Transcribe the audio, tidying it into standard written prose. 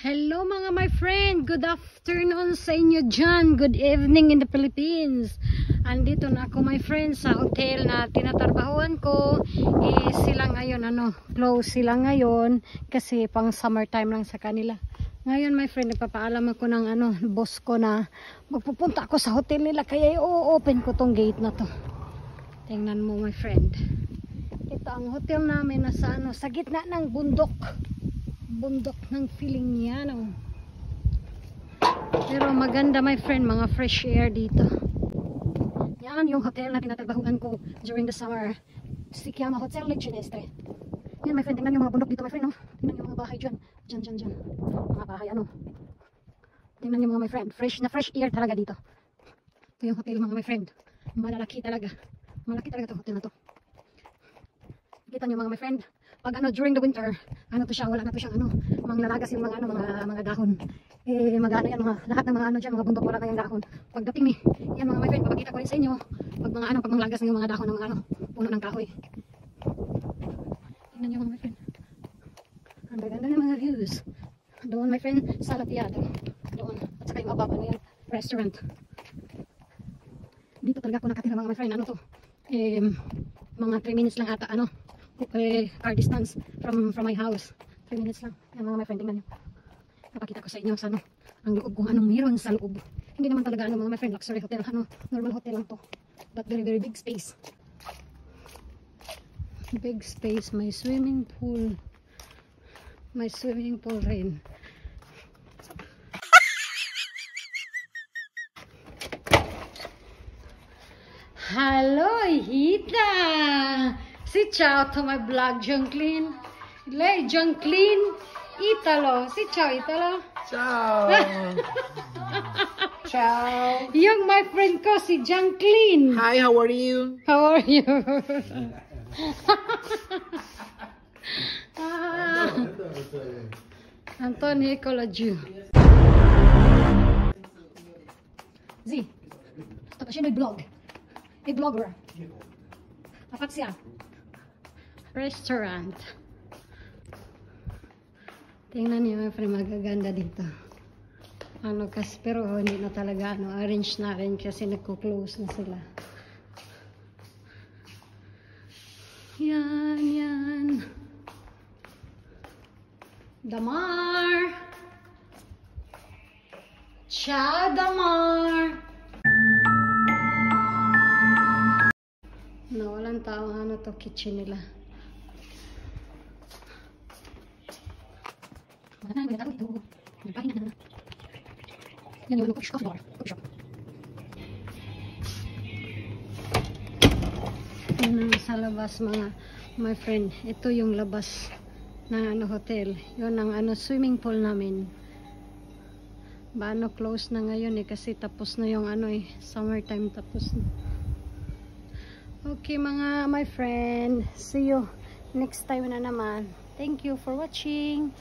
Hello mga my friend, good afternoon sa inyo dyan, good evening in the Philippines. Andito na ako my friend sa hotel na tinatrabahuan ko. Sila ngayon, close sila ngayon kasi pang summertime lang sa kanila. Ngayon my friend, nagpapaalam ako ng boss ko na magpupunta ako sa hotel nila, kaya i-open ko tong gate na to. Tingnan mo my friend, ito ang hotel namin na sa gitna ng bundok ng feeling niya, no? Pero maganda my friend, mga fresh air dito. Yan yung hotel na tinatrabahuan ko during the summer. Sikiyama Hotel Lake Ginestre. Yan my friend, tingnan yung mga bundok dito my friend, no? Tingnan yung mga bahay dyan. Dyan. Mga bahay, tingnan yung mga my friend, fresh air talaga dito. Ito yung hotel mga my friend, malalaki talaga. Malaki talaga itong hotel na to. Kita nyo mga my friend, pag during the winter, wala na to siyang manglalagas yung mga dahon. Magana yan lahat ng mga dyan, mga bundok wala kayang dahon. Pagdating ni, yan mga my friend, papakita ko rin sa inyo, pag manglagas ng mga dahon ng mga puno ng kahoy. Tingnan nyo mga my friend. Ang ganda ng mga views. Doon my friend, sa Lapiado. Doon, at saka yung ababa na yan, restaurant. Dito talaga ako nakatira mga my friend, mga 3 minutes lang ata, car distance from my house. 3 minutes lang. Yan mga my friend, tingnan nyo. Napakita ko sa inyo sa ang loob kung anong meron sa loob. Hindi naman talaga mga my friend, luxury hotel, normal hotel lang to. But very very big space. Big space, may swimming pool. May swimming pool rin. Hello, Hita! Si ciao to my vlog, Jungklin. Lei, Jungklin, Italo. Si ciao, Italo. Ciao. Ciao. Yung my friend ko, si Jungklin. Hi, how are you? How are you? Antonio Ecology. Z. Stop siya nag-vlog. I-vlogger. Apat siya. Restaurant. Tingnan niyo, my friend, magaganda dito. Kasi pero hindi na talaga arrange na rin kasi nagko-close na sila. Yan. Damar. Ciao, Damar. Walang tao, to kitchen nila. Yan yung coffee bar. Coffee shop. Yan sa labas mga my friend. Ito yung labas ng hotel. Yun ang swimming pool namin. Close na ngayon kasi tapos na yung summertime tapos na. Okay mga my friend, see you next time na naman. Thank you for watching.